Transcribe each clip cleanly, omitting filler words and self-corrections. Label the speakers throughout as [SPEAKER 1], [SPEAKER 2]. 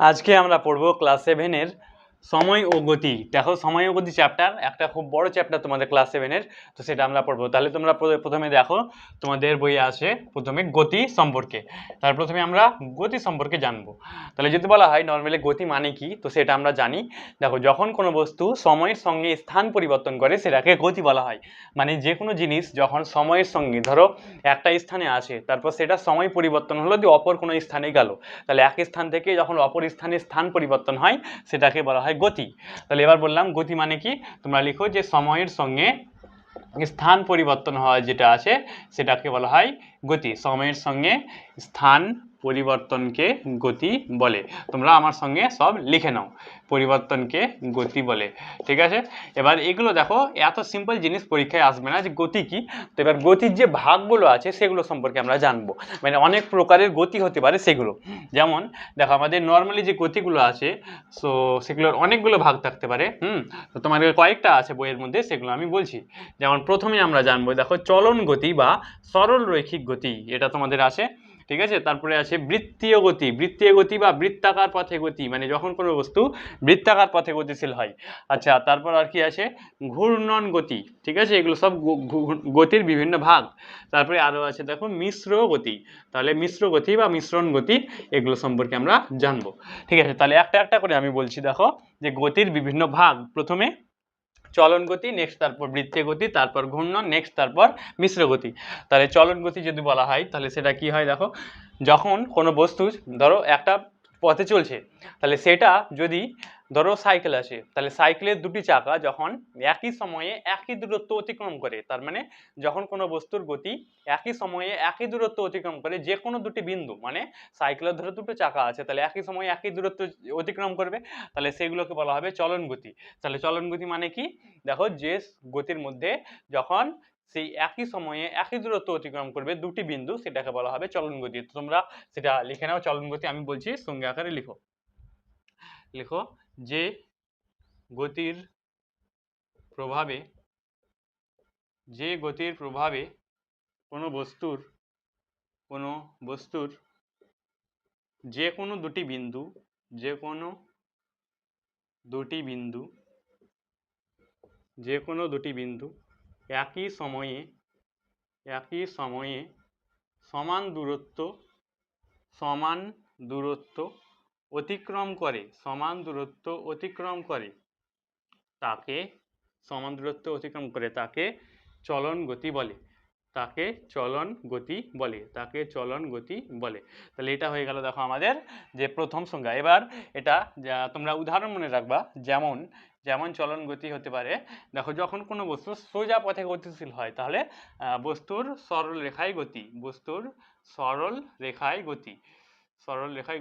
[SPEAKER 1] আজকে আমরা পড়ব ক্লাস 7 এর সময় ও গতি। দেখো সময় ও গতি চ্যাপ্টার একটা খুব বড় চ্যাপ্টার তোমাদের ক্লাস 7 এর, তো সেটা আমরা পড়বো। তাহলে তোমরা প্রথমে দেখো তোমাদের বইয়ে আছে প্রথমে গতি সম্পর্কে। তার প্রথমে আমরা গতি সম্পর্কে জানবো। তাহলে যদি বলা হয় নর্মালি গতি মানে কি, তো সেটা আমরা জানি। দেখো যখন কোনো বস্তু সময়ের সঙ্গে স্থান পরিবর্তন করে সেটাকে গতি বলা হয়। মানে যে কোনো জিনিস যখন সময়ের সঙ্গে, ধরো একটা স্থানে আছে, তারপর সেটা সময় পরিবর্তন হলো দিয়ে অপর কোনো স্থানে গেল, তাহলে এক স্থান থেকে যখন অপর স্থানে স্থান পরিবর্তন হয় সেটাকে বলা হয় গতি। তাহলে এবার বললাম গতি মানে কি, তোমরা লিখো যে সময়ের সঙ্গে স্থান পরিবর্তন হওয়া যেটা আছে সেটাকে বলা হয় গতি। সময়ের সঙ্গে স্থান পরিবর্তনকে গতি বলে। তোমরা আমার সঙ্গে সব লিখে নাও, পরিবর্তনকে গতি বলে। ঠিক আছে, এবার এগুলো দেখো এত সিম্পল জিনিস পরীক্ষায় আসবে না যে গতি কি। তো এবার গতির যে ভাগগুলো আছে সেগুলো সম্পর্কে আমরা জানবো, মানে অনেক প্রকারের গতি হতে পারে সেগুলো। যেমন দেখো আমাদের নর্মালি যে গতিগুলো আছে, সো সেগুলোর অনেকগুলো ভাগ থাকতে পারে। তো তোমাদের কয়েকটা আছে বইয়ের মধ্যে, সেগুলো আমি বলছি। যেমন প্রথমে আমরা জানবো, দেখো চলন গতি বা সরল রৈখিক গতি, এটা তোমাদের আছে। ঠিক আছে, তারপরে আছে বৃত্তীয় গতি, বৃত্তীয় গতি বা বৃত্তাকার পথে গতি, মানে যখন কোনো বস্তু বৃত্তাকার পথে গতিশীল হয়। আচ্ছা, তারপর আর কি আছে ঘূর্ণন গতি। ঠিক আছে, এগুলো সব গতির বিভিন্ন ভাগ। তারপরে আরও আছে দেখো মিশ্র গতি, তাহলে মিশ্র গতি বা মিশ্রণ গতি, এগুলো সম্পর্কে আমরা জানবো। ঠিক আছে, তাহলে একটা একটা করে আমি বলছি। দেখো যে গতির বিভিন্ন ভাগ, প্রথমে চলন গতি, নেক্সট তারপর বৃত্তীয় গতি, তারপর ঘূর্ণন, নেক্সট তারপর মিশ্র গতি। তাহলে চলন গতি যদি বলা হয় তাহলে সেটা কি হয়, দেখো যখন কোনো বস্তু ধরো একটা পথে চলছে, তাহলে সেটা যদি ধরো সাইকেল আছে, তাহলে সাইকেলের দুটি চাকা যখন একই সময়ে একই দূরত্ব অতিক্রম করে, তার মানে যখন কোনো বস্তুর গতি একই সময়ে একই দূরত্ব অতিক্রম করে যে কোনো দুটি বিন্দু, মানে সাইকেলের ধরো দুটো চাকা আছে, তাহলে একই সময়ে একই দূরত্ব অতিক্রম করবে, তাহলে সেগুলোকে বলা হবে চলন গতি। তাহলে চলন গতি মানে কি, দেখো যে গতির মধ্যে যখন সেই একই সময়ে একই দূরত্ব অতিক্রম করবে দুটি বিন্দু, সেটাকে বলা হবে চলন গতি। তোমরা সেটা লিখে নাও, চলন গতি আমি বলছি সঙ্গে আকারে লিখো। লিখো যে গতির প্রভাবে, যে গতির প্রভাবে কোনো বস্তুর যে কোনো দুটি বিন্দু, যে কোনো দুটি বিন্দু একই সময়ে সমান দূরত্ব অতিক্রম করে, তাকে চলন গতি বলে। তাহলে এটা হয়ে গেল দেখো আমাদের যে প্রথম সংজ্ঞা। এবার এটা তোমরা উদাহরণ মনে রাখবা, যেমন চলন গতি হতে পারে, দেখো যখন কোনো বস্তু সোজা পথে গতিশীল হয় তাহলে বস্তুর সরল রেখায়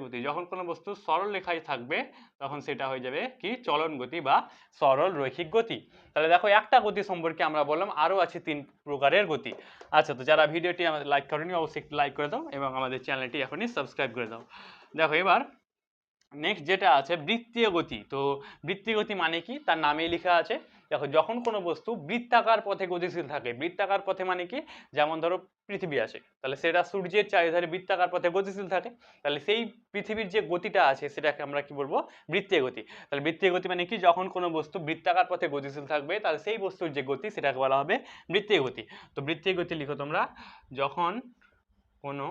[SPEAKER 1] গতি, যখন কোনো বস্তু সরল রেখায় থাকবে তখন সেটা হয়ে যাবে কি চলন গতি বা সরল রৈখিক গতি। তাহলে দেখো একটা গতি সম্পর্কে আমরা বললাম, আরও আছে 3 প্রকারের গতি। আচ্ছা, তো যারা ভিডিওটি আমাদের লাইক করেনি অবশ্যই লাইক করে দাও এবং আমাদের চ্যানেলটি এখনই সাবস্ক্রাইব করে দাও। দেখো এবার নেক্সট যেটা আছে বৃত্তীয় গতি। তো বৃত্তীয় গতি মানে কি, তার নামেই লেখা আছে। দেখো যখন কোনো বস্তু বৃত্তাকার পথে গতিশীল থাকে, বৃত্তাকার পথে মানে কি, যেমন ধরো পৃথিবী আছে, তাহলে সেটা সূর্যের চারিধারে বৃত্তাকার পথে গতিশীল থাকে, তাহলে সেই পৃথিবীর যে গতিটা আছে সেটাকে আমরা কি বলবো, বৃত্তীয় গতি। তাহলে বৃত্তীয় গতি মানে কি, যখন কোনো বস্তু বৃত্তাকার পথে গতিশীল থাকবে তাহলে সেই বস্তুর যে গতি সেটাকে বলা হবে বৃত্তীয় গতি। তো বৃত্তীয় গতি লিখো তোমরা, যখন কোনো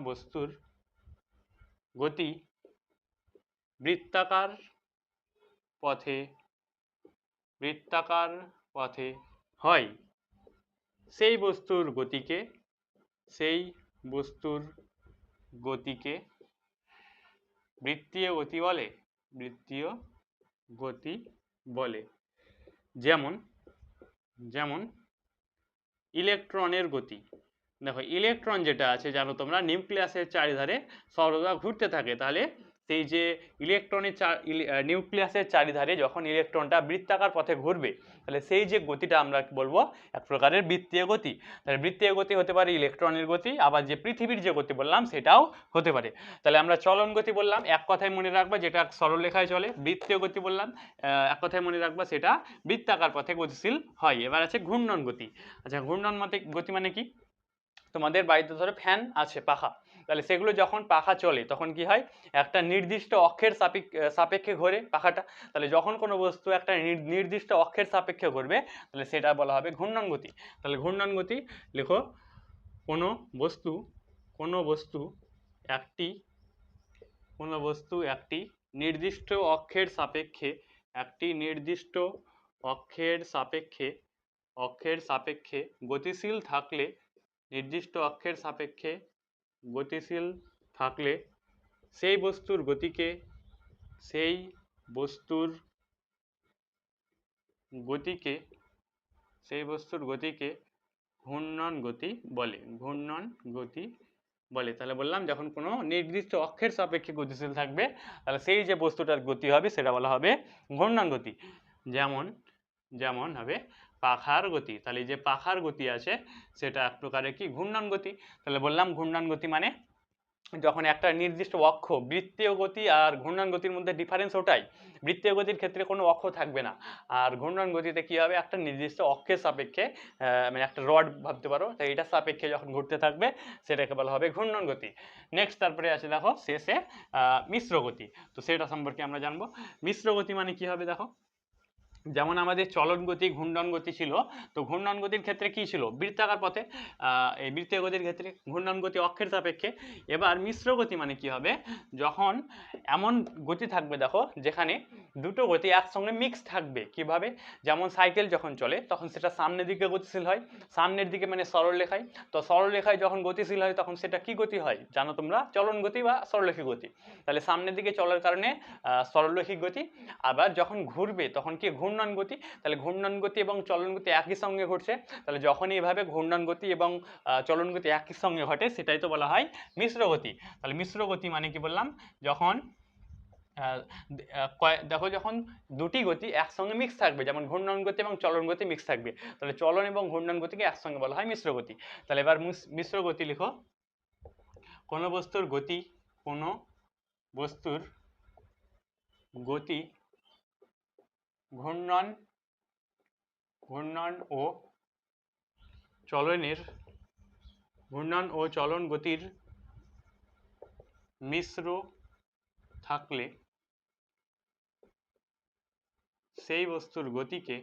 [SPEAKER 1] বস্তুর গতি বৃত্তাকার পথে হয়, সেই বস্তুর গতিকে বৃত্তীয় গতি বলে। যেমন ইলেকট্রনের গতি। দেখো ইলেকট্রন যেটা আছে জানো তোমরা, নিউক্লিয়াসের চারিধারে সর্বদা ঘুরতে থাকে, তাহলে সেই যে নিউক্লিয়াসের চারিধারে যখন ইলেকট্রনটা বৃত্তাকার পথে ঘুরবে, তাহলে সেই যে গতিটা আমরা বলবো এক প্রকারের বৃত্তীয় গতি। তাহলে বৃত্তীয় গতি হতে পারে ইলেকট্রনের গতি, আবার যে পৃথিবীর যে গতি বললাম সেটাও হতে পারে। তাহলে আমরা চলন গতি বললাম, এক কথায় মনে রাখবা যেটা সরলরেখায় চলে। বৃত্তীয় গতি বললাম, এক কথায় মনে রাখবা সেটা বৃত্তাকার পথে গতিশীল হয়। এবার আছে ঘূর্ণন গতি। আচ্ছা, ঘূর্ণন গতি মানে কি, তোমাদের বাড়িতে ধরো ফ্যান আছে, পাখা, তাহলে সেগুলো যখন পাখা চলে তখন কি হয়, একটা নির্দিষ্ট অক্ষের সাপেক্ষে ঘোরে পাখাটা। তাহলে যখন কোনো বস্তু একটা নির্দিষ্ট অক্ষের সাপেক্ষে ঘুরবে তাহলে সেটা বলা হবে ঘূর্ণন গতি। তাহলে ঘূর্ণন গতি লিখো, কোনো বস্তু কোনো বস্তু একটি কোনো বস্তু একটি নির্দিষ্ট অক্ষের সাপেক্ষে অক্ষের সাপেক্ষে গতিশীল থাকলে নির্দিষ্ট অক্ষের সাপেক্ষে গতিশীল থাকলে সেই বস্তুর গতিকে সেই বস্তুর গতিকে সেই বস্তুর গতিকে ঘূর্ণন গতি বলে, ঘূর্ণন গতি বলে। তাহলে বললাম যখন কোনো নির্দিষ্ট অক্ষের সাপেক্ষে গতিশীল থাকবে তাহলে সেই যে বস্তুটার গতি হবে সেটা বলা হবে ঘূর্ণন গতি। যেমন যেমন হবে পাখার গতি। তাহলে এই যে পাখার গতি আছে সেটা এক প্রকারের কি ঘূর্ণন গতি। তাহলে বললাম ঘূর্ণন গতি মানে যখন একটা নির্দিষ্ট অক্ষ, বৃত্তীয় গতি আর ঘূর্ণন গতির মধ্যে ডিফারেন্স ওটাই, বৃত্তীয় গতির ক্ষেত্রে কোনো অক্ষ থাকবে না, আর ঘূর্ণন গতিতে কি হবে একটা নির্দিষ্ট অক্ষের সাপেক্ষে মানে একটা রড ভাবতে পারো, তাই এটা সাপেক্ষে যখন ঘুরতে থাকবে সেটাকে বলা হবে ঘূর্ণন গতি। নেক্সট তারপরে আছে দেখো শেষে মিশ্র গতি। তো সেটা সম্পর্কে আমরা জানবো। মিশ্র গতি মানে কি হবে দেখো, যেমন আমাদের চলন গতি ঘূর্ণন গতি ছিল, তো ঘূর্ণন গতির ক্ষেত্রে কি ছিল বৃত্তাকার পথে, এই বৃত্তীয় গতির ক্ষেত্রে ঘূর্ণন গতি অক্ষের সাপেক্ষে। এবার মিশ্র গতি মানে কি হবে, যখন এমন গতি থাকবে দেখো যেখানে দুটো গতি একসঙ্গে মিক্স থাকবে। কিভাবে, যেমন সাইকেল যখন চলে তখন সেটা সামনের দিকে গতিশীল হয়, সামনের দিকে মানে সরলরেখায়, তো সরলরেখায় যখন গতিশীল হয় তখন সেটা কি গতি হয় জানো তোমরা, চলন গতি বা সরলরৈখিক গতি। তাহলে সামনের দিকে চলার কারণে সরলরৈখিক গতি, আবার যখন ঘুরবে তখন কি ঘূর্ণন গতি। তাহলে ঘূর্ণন গতি এবং চলন গতি একই সঙ্গে ঘটছে, তাহলে যখন এইভাবে ঘূর্ণন গতি এবং চলন গতি একই সঙ্গে ঘটে সেটাই তো বলা হয় মিশ্র গতি। তাহলে মিশ্র গতি মানে কি বললাম, যখন দেখো যখন দুটি গতি একসঙ্গে মিক্স থাকবে, যেমন ঘূর্ণন গতি এবং চলন গতি মিক্স থাকবে, তাহলে চলন এবং ঘূর্ণন গতিকে একসঙ্গে বলা হয় মিশ্র গতি। তাহলে এবার মিশ্র গতি লিখো, কোনো বস্তুর গতি ঘূর্ণন ও চলন গতির মিশ্র থাকলে সেই বস্তুর গতিকে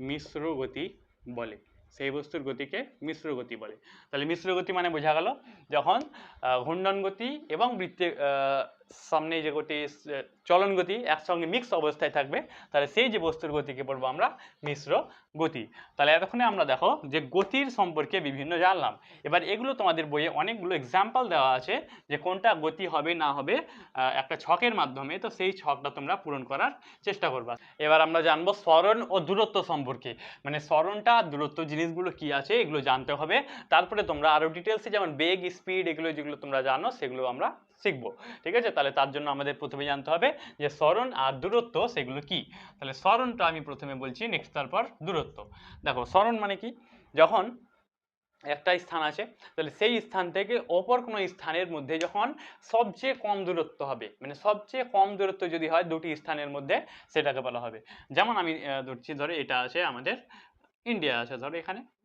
[SPEAKER 1] মিশ্র গতি বলে, সেই বস্তুর গতিকে মিশ্র গতি বলে। তাহলে মিশ্র গতি মানে বোঝা গেল যখন ঘূর্ণন গতি এবং বৃত্তের সামনে যে গতি চলন গতি একসঙ্গে মিক্স অবস্থায় থাকবে, তাহলে সেই যে বস্তুর গতিকে বলবো আমরা মিশ্র গতি। তাহলে এতক্ষণে আমরা দেখো যে গতির সম্পর্কে বিভিন্ন জানলাম। এবার এগুলো তোমাদের বইয়ে অনেকগুলো এক্সাম্পল দেওয়া আছে যে কোনটা গতি হবে না হবে একটা ছকের মাধ্যমে, তো সেই ছকটা তোমরা পূরণ করার চেষ্টা করবা। এবার আমরা জানবো সরণ ও দূরত্ব সম্পর্কে, মানে সরণটা দূরত্ব জিনিসগুলো কি আছে এগুলো জানতে হবে, তারপরে তোমরা আরো ডিটেলসে যেমন বেগ স্পিড এগুলো যেগুলো তোমরা জানো সেগুলো আমরা শিখবো। ঠিক আছে, তাহলে তার জন্য আমাদের প্রথমে জানতে হবে যে সরণ আর দূরত্ব সেগুলো কি। তাহলে সরণটা আমি প্রথমে বলছি, নেক্সট তারপর দূরত্ব। দেখো সরণ মানে কি, যখন একটা স্থান আছে তাহলে সেই স্থান থেকে অপর কোনো স্থানের মধ্যে যখন সবচেয়ে কম দূরত্ব হবে, মানে সবচেয়ে কম দূরত্ব যদি হয় দুটি স্থানের মধ্যে সেটাকে বলা হবে। যেমন আমি ধরছি, ধরে এটা আছে আমাদের ইন্ডিয়া আছে, ধরো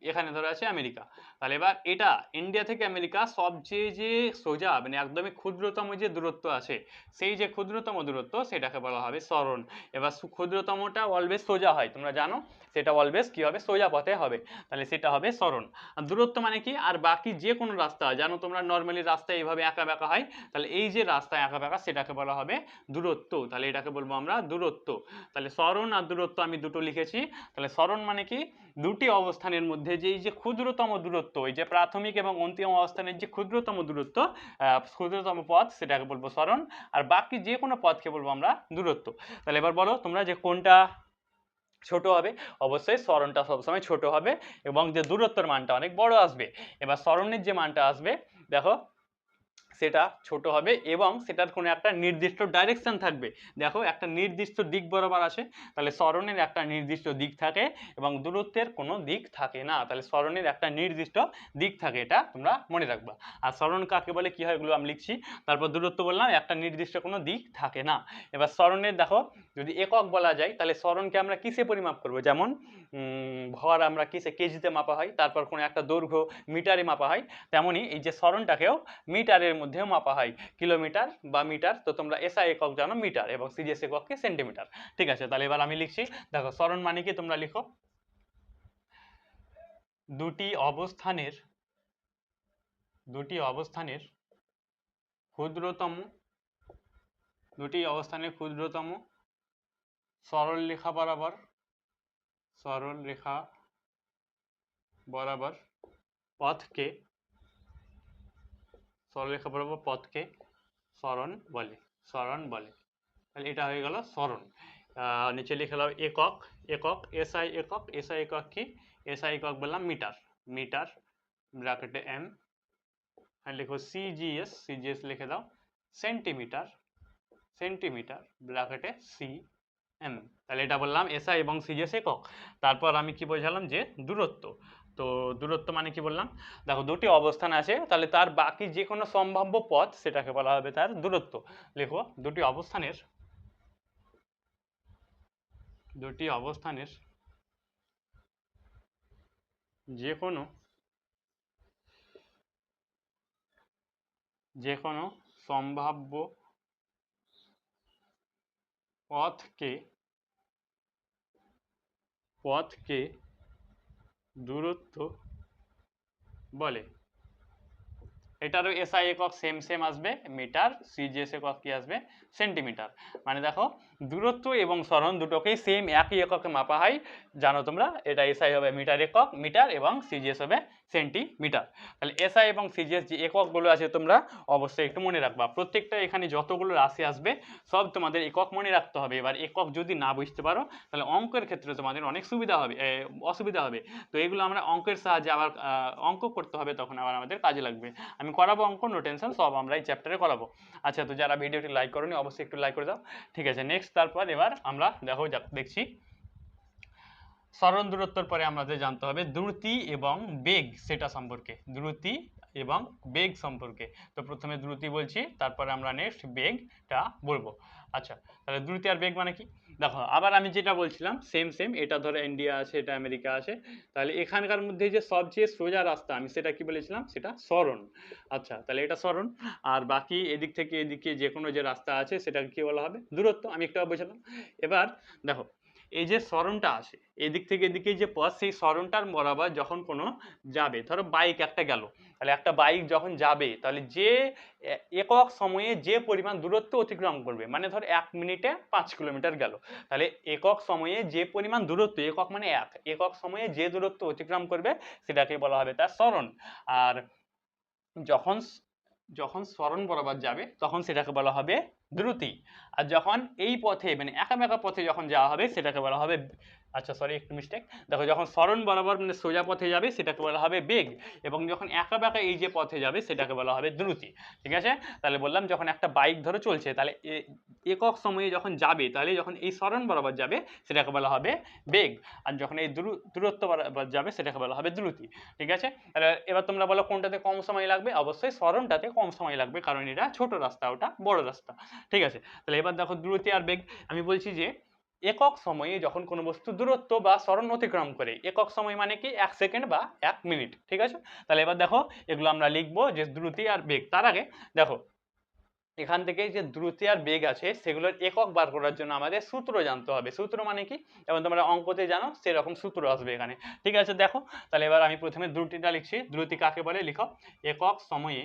[SPEAKER 1] এখানে ধরো আছে আমেরিকা। তাহলে এবার এটা ইন্ডিয়া থেকে আমেরিকা সবচেয়ে যে সোজা মানে একদমই ক্ষুদ্রতম যে দূরত্ব আছে, সেই যে ক্ষুদ্রতম দূরত্ব সেটাকে বলা হবে সরণ। এবার ক্ষুদ্রতমটা অলওয়েজ সোজা হয় তোমরা জানো, সেটা অলওয়েজ কি হবে সোজা পথে হবে, তাহলে সেটা হবে সরণ। আর দূরত্ব মানে কি, আর বাকি যে কোনো রাস্তা জানো তোমরা নর্মালি রাস্তা এইভাবে একা বেঁকা হয়, তাহলে এই যে রাস্তা একা বেঁকা সেটাকে বলা হবে দূরত্ব, তাহলে এটাকে বলবো আমরা দূরত্ব। তাহলে সরণ আর দূরত্ব আমি দুটো লিখেছি। তাহলে সরণ মানে কি, দুটি অবস্থানের মধ্যে যে এই যে ক্ষুদ্রতম দূরত্ব, এই যে প্রাথমিক এবং অন্তিম অবস্থানের যে ক্ষুদ্রতম দূরত্ব, ক্ষুদ্রতম পথ সেটাকে বলবো সরণ, আর বাকি যে কোনো পথকে বলবো আমরা দূরত্ব। তাহলে এবার বলো তোমরা যে কোনটা ছোট হবে, অবশ্যই সরণটা সবসময় ছোট হবে এবং যে দূরত্বের মানটা অনেক বড় আসবে। এবার সরণের যে মানটা আসবে দেখো সেটা ছোট হবে এবং সেটার কোনো একটা নির্দিষ্ট ডাইরেকশন থাকবে। দেখো একটা নির্দিষ্ট দিক বরাবর আছে, তাহলে সরণের একটা নির্দিষ্ট দিক থাকে এবং দূরত্বের কোনো দিক থাকে না। তাহলে সরণের একটা নির্দিষ্ট দিক থাকে, এটা তোমরা মনে রাখবা। আর সরণ কাকে বলে কি হয় এগুলো আমি লিখছি। তারপর দূরত্ব বললাম একটা নির্দিষ্ট কোনো দিক থাকে না। এবার সরণের দেখো যদি একক বলা যায় তাহলে সরণকে আমরা কিসে পরিমাপ করব, যেমন ভর আমরা কিসে কেজিতে মাপা হয়, তারপর কোনো একটা দৈর্ঘ্য মিটারে মাপা হয়, তেমনি এই যে সরণটাকেও মিটারের মধ্যেও মাপা হয়, কিলোমিটার বা মিটার। তো তোমরা এসআই একক জানো মিটার এবং সিজিএস এককে সেন্টিমিটার। ঠিক আছে, তাহলে এবার আমি লিখছি। দেখো সরণ মানে কি তোমরা লিখো, দুটি অবস্থানের ক্ষুদ্রতম সরলরেখা বরাবর পথকে সরণ বলে। তাহলে এটা হয়ে গেল সরণ। নিচে লিখে দাও একক এসআই একক কি, এসআই একক বললাম মিটার ব্র্যাকেটে এম, আর লিখো সিজিএস লিখে দাও সেন্টিমিটার ব্র্যাকেটে সি এম। তাহলে এটা বললাম এসআই এবং সিজিএস একক। তারপর আমি কি বোঝালাম যে দূরত্ব। তো দূরত্ব মানে কি বললাম, দেখো দুটি অবস্থান আছে, তাহলে তার বাকি যে কোনো সম্ভাব্য পথ সেটাকে বলা হবে তার দূরত্ব। লিখো দুটি অবস্থানের যে কোনো সম্ভাব্য পথকে দূরত্ব বলে। এটারও এসআই একক সেম আসবে মিটার, সিজিএস একক কি আসবে সেন্টিমিটার। মানে দেখো দূরত্ব এবং সরণ দুটোকেই সেম একই এককে মাপা হয়, জানো তোমরা। এটা এসআই হবে মিটার এবং সিজিএস হবে সেন্টিমিটার। তাহলে এসআই এবং সিজিএস যে এককগুলো আছে তোমরা অবশ্যই একটু মনে রাখবা। প্রত্যেকটা এখানে যতগুলো রাশি আসবে সব তোমাদের একক মনে রাখতে হবে। এবার একক যদি না বুঝতে পারো তাহলে অঙ্কের ক্ষেত্রে তোমাদের অনেক অসুবিধা হবে। তো এগুলো আমরা অঙ্কের সাহায্যে আবার অঙ্ক করতে হবে, তখন আবার আমাদের কাজে লাগবে। আমি করাবো অঙ্ক, নো টেনশন, সব আমরা এই চ্যাপ্টারে করাবো। আচ্ছা, তো যারা ভিডিওটি লাইক করোনি অবশ্যই একটু লাইক করে দাও। ঠিক আছে, নেক্সট তারপর এবার আমরা দেখছি সরণ দূরত্বের পরে আমাদের জানতে হবে দ্রুতি এবং বেগ সম্পর্কে। তো প্রথমে দ্রুতি বলছি, তারপরে আমরা নেক্সট বেগটা বলবো। আচ্ছা, তাহলে দ্রুতি আর বেগ মানে কি, দেখো আবার আমি যেটা বলছিলাম সেম এটা ধরো ইন্ডিয়া আছে, এটা আমেরিকা আছে, তাহলে এখানকার মধ্যে যে সবচেয়ে সোজা রাস্তা আমি সেটা কি বলেছিলাম, সেটা সরণ। আচ্ছা, তাহলে এটা সরণ। আর বাকি এদিক থেকে এদিকে যে কোনো যে রাস্তা আছে সেটাকে কি বলা হবে, দূরত্ব। আমি একটু বোঝালাম। এবার দেখো এই যে সরণটা আছে এদিক থেকে এদিকে যে পথ, সেই সরণটার বরাবর যখন কোনো যাবে, ধরো বাইক একটা গেল, তাহলে একটা বাইক যখন যাবে তাহলে যে একক সময়ে যে পরিমাণ দূরত্ব অতিক্রম করবে, মানে ধর 1 মিনিটে 5 কিলোমিটার গেল, তাহলে একক সময়ে যে পরিমাণ দূরত্ব, একক মানে একক সময়ে যে দূরত্ব অতিক্রম করবে সেটাকে বলা হবে তার সরণ। আর যখন সরণ বরাবর যাবে তখন সেটাকে বলা হবে দ্রুতি। আর যখন এই পথে মানে একা পথে যখন যাওয়া হবে সেটাকে বলা হবে, আচ্ছা সরি একটু মিস্টেক, দেখো যখন সরণ বরাবর মানে সোজা পথে যাবে সেটাকে বলা হবে বেগ, এবং যখন একা এই যে পথে যাবে সেটাকে বলা হবে দ্রুতি। ঠিক আছে, তাহলে বললাম যখন একটা বাইক ধরে চলছে তাহলে একক সময়ে যখন যাবে, তাহলে যখন এই সরণ বরাবর যাবে সেটাকে বলা হবে বেগ, আর যখন এই দূরত্ব বরাবর যাবে সেটাকে বলা হবে দ্রুতি। ঠিক আছে, তাহলে এবার তোমরা বলো কোনটাতে কম সময় লাগবে, অবশ্যই সরণটাতে কম সময় লাগবে, কারণ এটা ছোট রাস্তা, ওটা বড় রাস্তা। ঠিক আছে, তাহলে এবার দেখো দ্রুতি আর বেগ। আমি বলছি যে একক সময়ে যখন কোনো বস্তু দূরত্ব বা সরণ অতিক্রম করে, একক সময় মানে কি 1 সেকেন্ড বা 1 মিনিট। ঠিক আছে, তাহলে এবার দেখো এগুলো আমরা লিখবো যে দ্রুতি আর বেগ। তার আগে দেখো এখান থেকে যে দ্রুতি আর বেগ আছে সেগুলোর একক বার করার জন্য আমাদের সূত্র জানতে হবে। সূত্র মানে কি, যেমন তোমরা অঙ্কতে জানো সেরকম সূত্র আসবে এখানে। ঠিক আছে, দেখো তাহলে এবার আমি প্রথমে দ্রুতিটা লিখছি। দ্রুতি কাকে বলে, লিখো একক সময়ে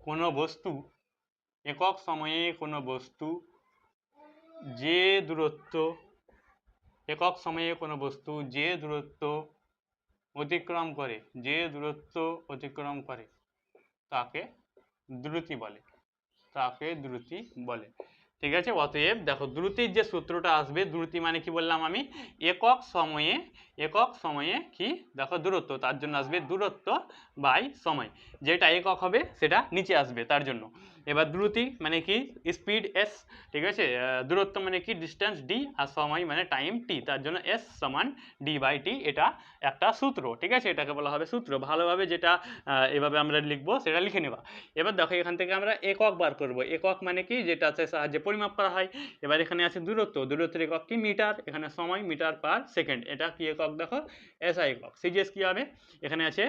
[SPEAKER 1] কোনো বস্তু যে দূরত্ব অতিক্রম করে তাকে দ্রুতি বলে। ঠিক আছে। অতএব দেখো দ্রুতির যে সূত্রটা আসবে, দ্রুতি মানে কি বললাম আমি, একক সময়ে কি দেখো দূরত্ব, তার জন্য আসবে দূরত্ব বাই সময়, যেটা একক হবে সেটা নিচে আসবে তার জন্য। এবার দ্রুতি মানে কি স্পিড এস, ঠিক আছে, দূরত্ব মানে কি ডিস্টেন্স ডি, আর সময় মানে টাইম টি, তার জন্য এস সমান ডি বাই টি, এটা একটা সূত্র, ঠিক আছে, এটাকে বলা হবে সূত্র। ভালোভাবে যেটা এভাবে আমরা লিখবো সেটা লিখে নেবা। এবার দেখো এখান থেকে আমরা একক বার করব। একক মানে কি যেটাতে সাহায্যে পরিমাপ করা হয়। এবার এখানে আছে দূরত্ব, দূরত্বের একক কি মিটার, এখানে সময় মিটার পার সেকেন্ড, এটা কি একক দেখো এসআই একক। সিজিএস কি হবে, এখানে আছে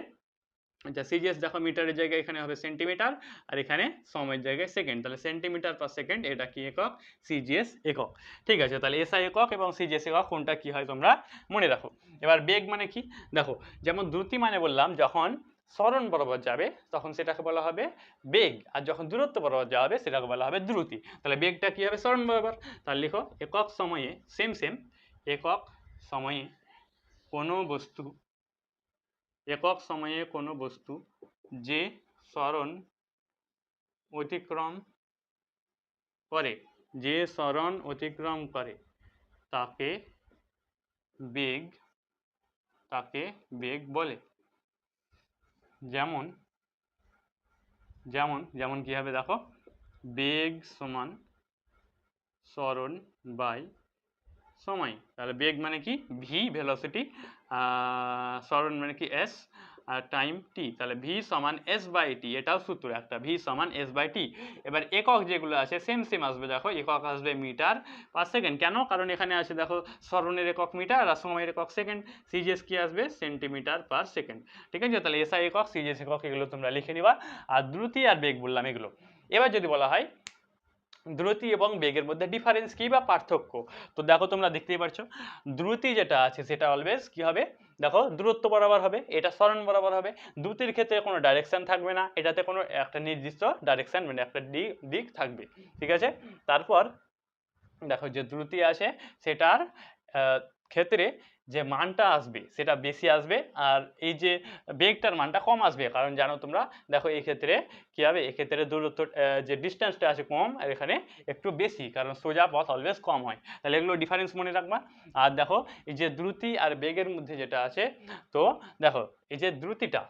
[SPEAKER 1] আচ্ছা সিজিএস দেখো মিটারের জায়গায় এখানে হবে সেন্টিমিটার, আর এখানে সময়ের জায়গায় সেকেন্ড, তাহলে সেন্টিমিটার পার সেকেন্ড, এটা কি একক সিজিএস একক। ঠিক আছে, তাহলে এসআই একক এবং সিজিএস একক কোনটা কি হয় তোমরা মনে রাখো। এবার বেগ মানে কি দেখো, যেমন দ্রুতি মানে বললাম যখন সরণ বরাবর যাবে তখন সেটাকে বলা হবে বেগ, আর যখন দূরত্ব বরাবর যাবে সেটাকে বলা হবে দ্রুতি। তাহলে বেগটা কি হবে সরণ বরাবর, তাহলে লিখো একক সময়ে সেম একক সময়ে কোনো বস্তু, একক সময়ে কোনো বস্তু যে সরণ অতিক্রম করে, যে সরণ অতিক্রম করে তাকে বেগ, তাকে বেগ বলে। যেমন যেমন যেমন কি হবে দেখো, বেগ সমান সরণ বাই সময়, তাহলে বেগ মানে কি ভি ভেলোসিটি, সরণ মানে কি এস, আর টাইম টি, তাহলে ভি সমান এস বাই টি, এটাও সূত্র একটা, ভি সমান এস বাই টি। এবার একক যেগুলো আছে সেম আসবে, দেখো একক আসবে মিটার পার সেকেন্ড, কেন, কারণ এখানে আছে দেখো সরণের একক মিটার আর সময়ের একক সেকেন্ড। সিজিএস কি আসবে সেন্টিমিটার পার সেকেন্ড, ঠিক আছে, তাহলে এসআই একক সিজিএস একক এগুলো তোমরা লিখে নিবা। আর দ্রুতি আর বেগ বললাম এগুলো। এবার যদি বলা হয় দ্রুতি এবং বেগের মধ্যে ডিফারেন্স কি বা পার্থক্য, তো দেখো তোমরা দেখতেই পারছো দ্রুতি যেটা আছে সেটা অলওয়েজ কি হবে দেখো দূরত্ব বরাবর হবে, এটা সরণ বরাবর হবে। দ্রুতির ক্ষেত্রে কোনো ডাইরেকশন থাকবে না, এটাতে কোনো একটা নির্দিষ্ট ডাইরেকশন মানে একটা দিক থাকবে, ঠিক আছে। তারপর দেখো যে দ্রুতি আছে সেটার ক্ষেত্রে যে মানটা আসবে সেটা বেশি আসবে, আর এই যে বেগটার মানটা কম আসবে, কারণ জানো তোমরা দেখো এই ক্ষেত্রে কি হবে, এক্ষেত্রে দূরত্ব যে ডিস্টেন্সটা আছে কম, আর এখানে একটু বেশি, কারণ সোজা পথ অলওয়েজ কম হয়, তাহলে এগুলো ডিফারেন্স মনে রাখবা। আর দেখো এই যে দ্রুতি আর বেগের মধ্যে যেটা আছে, তো দেখো এই যে দ্রুতিটা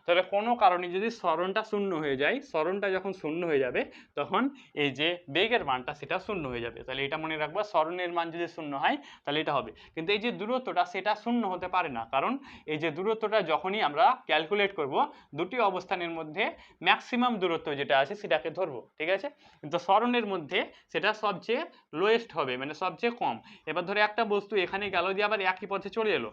[SPEAKER 1] তাহলে কোনো কারণে যদি সরণটা শূন্য হয়ে যায়, সরণটা যখন শূন্য হয়ে যাবে তখন এই যে বেগের মানটা সেটা শূন্য হয়ে যাবে, তাহলে এটা মনে রাখবা, সরণের মান যদি শূন্য হয় তাহলে এটা হবে। কিন্তু এই যে দূরত্বটা সেটা শূন্য হতে পারে না, কারণ এই যে দূরত্বটা যখনই আমরা ক্যালকুলেট করব দুটি অবস্থানের মধ্যে ম্যাক্সিমাম দূরত্ব যেটা আছে সেটাকে ধরবো, ঠিক আছে, কিন্তু সরণের মধ্যে সেটা সবচেয়ে লোয়েস্ট হবে মানে সবচেয়ে কম। এবার ধরে একটা বস্তু এখানে গেল দিয়ে আবার একই পথে চলে এলো,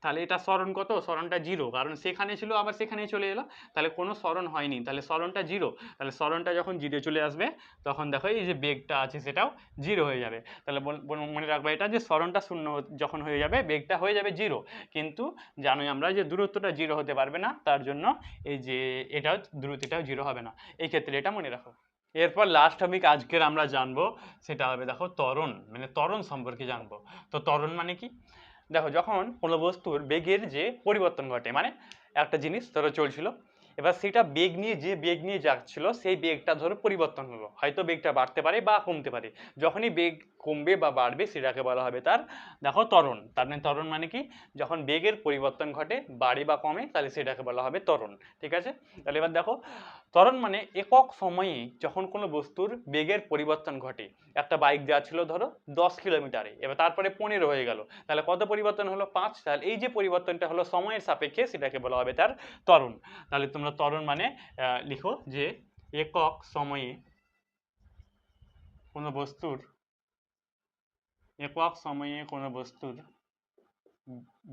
[SPEAKER 1] তাহলে এটা সরণ কত, সরণটা জিরো, কারণ সেখানে ছিল আবার সেখানে চলে এলো, তাহলে কোনো সরণ হয়নি, তাহলে সরণটা জিরো। তাহলে সরণটা যখন জিরো চলে আসবে তখন দেখো এই যে বেগটা আছে সেটাও জিরো হয়ে যাবে। তাহলে মনে রাখবে এটা যে সরণটা শূন্য যখন হয়ে যাবে বেগটা হয়ে যাবে জিরো, কিন্তু জানোই আমরা যে দূরত্বটা জিরো হতে পারবে না, তার জন্য এই যে এটাও দ্রুতিটাও জিরো হবে না, এই ক্ষেত্রে এটা মনে রাখো। এরপর লাস্ট টপিক আজকের আমরা জানবো সেটা হবে দেখো ত্বরণ, মানে ত্বরণ সম্পর্কে জানবো। তো ত্বরণ মানে কি দেখো, যখন কোনো বস্তুর বেগের যে পরিবর্তন ঘটে, মানে একটা জিনিস ধরো চলছিল, এবার সেটা বেগ নিয়ে যে বেগ নিয়ে যাচ্ছিল সেই বেগটা ধরো পরিবর্তন হলো, হয়তো বেগটা বাড়তে পারে বা কমতে পারে, যখনই বেগ কমবে বা বাড়বে সেটাকে বলা হবে তার দেখো ত্বরণ। তার মানে ত্বরণ মানে কি যখন বেগের পরিবর্তন ঘটে বাড়ে বা কমে তাহলে সেটাকে বলা হবে ত্বরণ, ঠিক আছে। তাহলে এবার দেখো ত্বরণ মানে একক সময়ে যখন কোনো বস্তুর বেগের পরিবর্তন ঘটে, একটা বাইক যাচ্ছিল ধরো 10 কিলোমিটারে, এবার তারপরে 15 হয়ে গেল, তাহলে কত পরিবর্তন হলো 5, তাহলে এই যে পরিবর্তনটা হলো সময়ের সাপেক্ষে সেটাকে বলা হবে তার ত্বরণ। তাহলে তোমরা ত্বরণ মানে লিখো যে একক সময়ে কোনো বস্তুর, একক সময়ে কোনো বস্তুর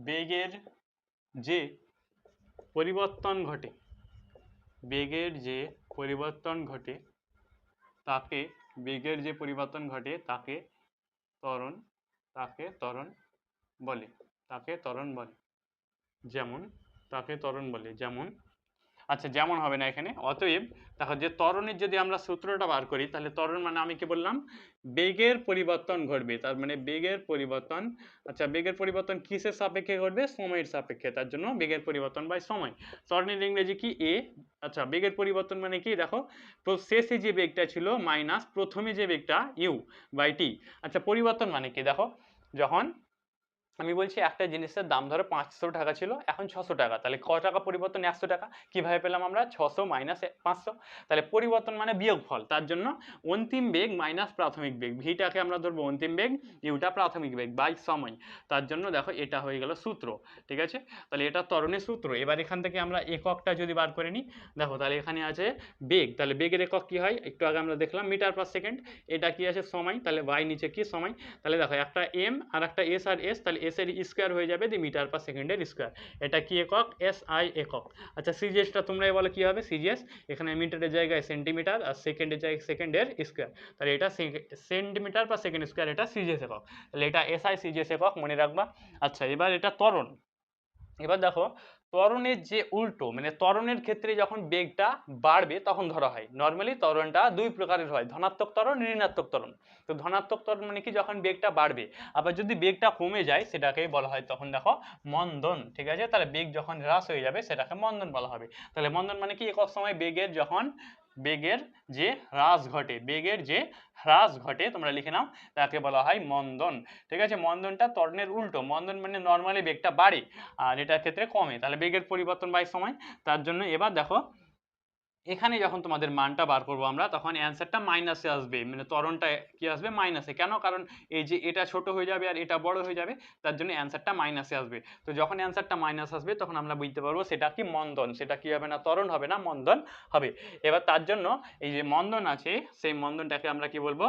[SPEAKER 1] বেগের যে পরিবর্তন ঘটে, বেগের যে পরিবর্তন ঘটে তাকে, বেগের যে পরিবর্তন ঘটে তাকে ত্বরণ, তাকে ত্বরণ বলে, তাকে ত্বরণ বলে। যেমন তাকে ত্বরণ বলে, যেমন আচ্ছা যেমন হবে না এখানে, অতএব দেখো যে ত্বরণের যদি আমরা সূত্রটা বার করি, তাহলে ত্বরণ মানে আমি কি বললাম, বেগের পরিবর্তন ঘটবে, তার মানে বেগের পরিবর্তন। আচ্ছা বেগের পরিবর্তন কিসের সাপেক্ষে ঘটবে, সময়ের সাপেক্ষে, তার জন্য বেগের পরিবর্তন বাই সময়। ত্বরণের ইংরেজি কি, এ। আচ্ছা বেগের পরিবর্তন মানে কি, দেখো তো শেষে যে বেগটা ছিল মাইনাস প্রথমে যে বেগটা ইউ বাই টি। আচ্ছা পরিবর্তন মানে কি, দেখো যখন আমি বলছি একটা জিনিসের দাম ধরো 500 টাকা ছিল, এখন 600 টাকা, তাহলে ক টাকা পরিবর্তন, 100 টাকা। কিভাবে পেলাম আমরা, 600 মাইনাস 500, তাহলে পরিবর্তন মানে বিয়োগফল, তার জন্য অন্তিম বেগ মাইনাস প্রাথমিক বেগ, ভিটাকে আমরা ধরবো অন্তিম বেগ, ইউটা প্রাথমিক বেগ বাই সময়। তার জন্য দেখো এটা হয়ে গেল সূত্র, ঠিক আছে। তাহলে এটা ত্বরণের সূত্র। এবার এখান থেকে আমরা এককটা যদি বার করে নিই, দেখো তাহলে এখানে আছে বেগ, তাহলে বেগের একক কি হয়, একটু আগে আমরা দেখলাম মিটার পার সেকেন্ড। এটা কি আছে, সময়, তাহলে বাই নিচে কি সময়। তাহলে দেখো একটা এম আর একটা এস আর এস, তাহলে এস এর স্কোয়ার হয়ে যাবে দি মিটার পার সেকেন্ডের স্কোয়ার। এটা কি একক, এস আই একক। আচ্ছা সিজিএসটা তোমরাই বলো কি হবে, সিজিএস এখানে মিটারের জায়গায় সেন্টিমিটার আর সেকেন্ডের জায়গায় সেকেন্ডের স্কোয়ার, তাহলে এটা সেন্টিমিটার পার সেকেন্ড স্কোয়ার, এটা সিজিএস একক, তাহলে এটা এস আই সিজিএস একক মনে রাখবা। আচ্ছা এবার এটা ত্বরণ। এবার দেখো ত্বরণের যে উল্টো, মানে ত্বরণের ক্ষেত্রে যখন বেগটা বাড়বে তখন ধরা হয়, নর্মালি ত্বরণটা দুই প্রকারের হয়, ধনাত্মক ত্বরণ, ঋণাত্মক ত্বরণ। তো ধনাত্মক ত্বরণ মানে কি, যখন বেগটা বাড়বে, আবার যদি বেগটা কমে যায় সেটাকে বলা হয় তখন দেখো মন্দন, ঠিক আছে। তাহলে বেগ যখন হ্রাস হয়ে যাবে সেটাকে মন্দন বলা হবে। তাহলে মন্দন মানে কি, একক সময় বেগের যখন বেগের যে হ্রাস ঘটে, বেগের যে হ্রাস ঘটে তোমরা লিখে নাও, তাকে বলা হয় মন্দন, ঠিক আছে। মন্দনটা ত্বরণের উল্টো, মন্দন মানে নর্মালি বেগটা বাড়ে আর এটার ক্ষেত্রে কমে, তাহলে বেগের পরিবর্তন বাই সময়। তার জন্য এবার দেখো এখানে যখন তোমাদের মানটা বার করবো আমরা, তখন অ্যান্সারটা মাইনাসে আসবে, মানে ত্বরণটা কি আসবে, মাইনাসে। কেন, কারণ এই যে এটা ছোট হয়ে যাবে আর এটা বড় হয়ে যাবে, তার জন্য অ্যান্সারটা মাইনাসে আসবে। তো যখন অ্যান্সারটা মাইনাস আসবে তখন আমরা বুঝতে পারবো সেটা কি মন্দন, সেটা কি হবে না, ত্বরণ হবে না, মন্দন হবে। এবার তার জন্য এই যে মন্দন আছে, সেই মন্দনটাকে আমরা কি বলবো,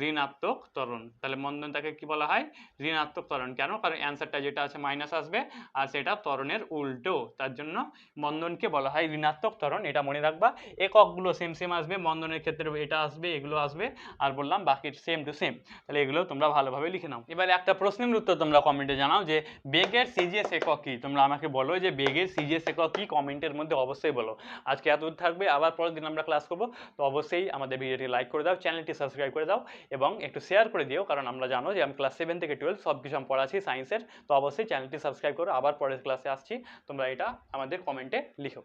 [SPEAKER 1] ঋণাত্মক ত্বরণ। তাহলে মন্দনটাকে কি বলা হয়, ঋণাত্মক ত্বরণ। কেন, কারণ অ্যান্সারটা যেটা আছে মাইনাস আসবে আর সেটা ত্বরণের উল্টো, তার জন্য মন্দনকে বলা হয় ঋণাত্মক ত্বরণ, এটা মনে রাখবা। এককগুলো সেম সেম আসবে, মন্দনের ক্ষেত্রে এটা আসবে, এগুলো আসবে, আর বললাম বাকি সেম টু সেম। তাহলে এগুলো তোমরা ভালোভাবে লিখে নাও। এবার একটা প্রশ্নের উত্তর তোমরা কমেন্টে জানাও যে বেগের সিজিএস একক কি, তোমরা আমাকে বলো যে বেগের সিজিএস একক কি, কমেন্টের মধ্যে অবশ্যই বলো। আজকে এতদূর থাকবে, আবার পরের দিন আমরা ক্লাস করবো। তো অবশ্যই আমাদের ভিডিওটি লাইক করে দাও, চ্যানেলটি সাবস্ক্রাইব করে দাও এবং একটু শেয়ার করে দিও, কারণ আমরা জানো যে আমি ক্লাস 7 থেকে 12 সব কিছু আমি পড়াচ্ছি সায়েন্সের। তো অবশ্যই চ্যানেলটি সাবস্ক্রাইব করো, আবার পরের ক্লাসে আসছি, তোমরা এটা আমাদের কমেন্টে লিখো।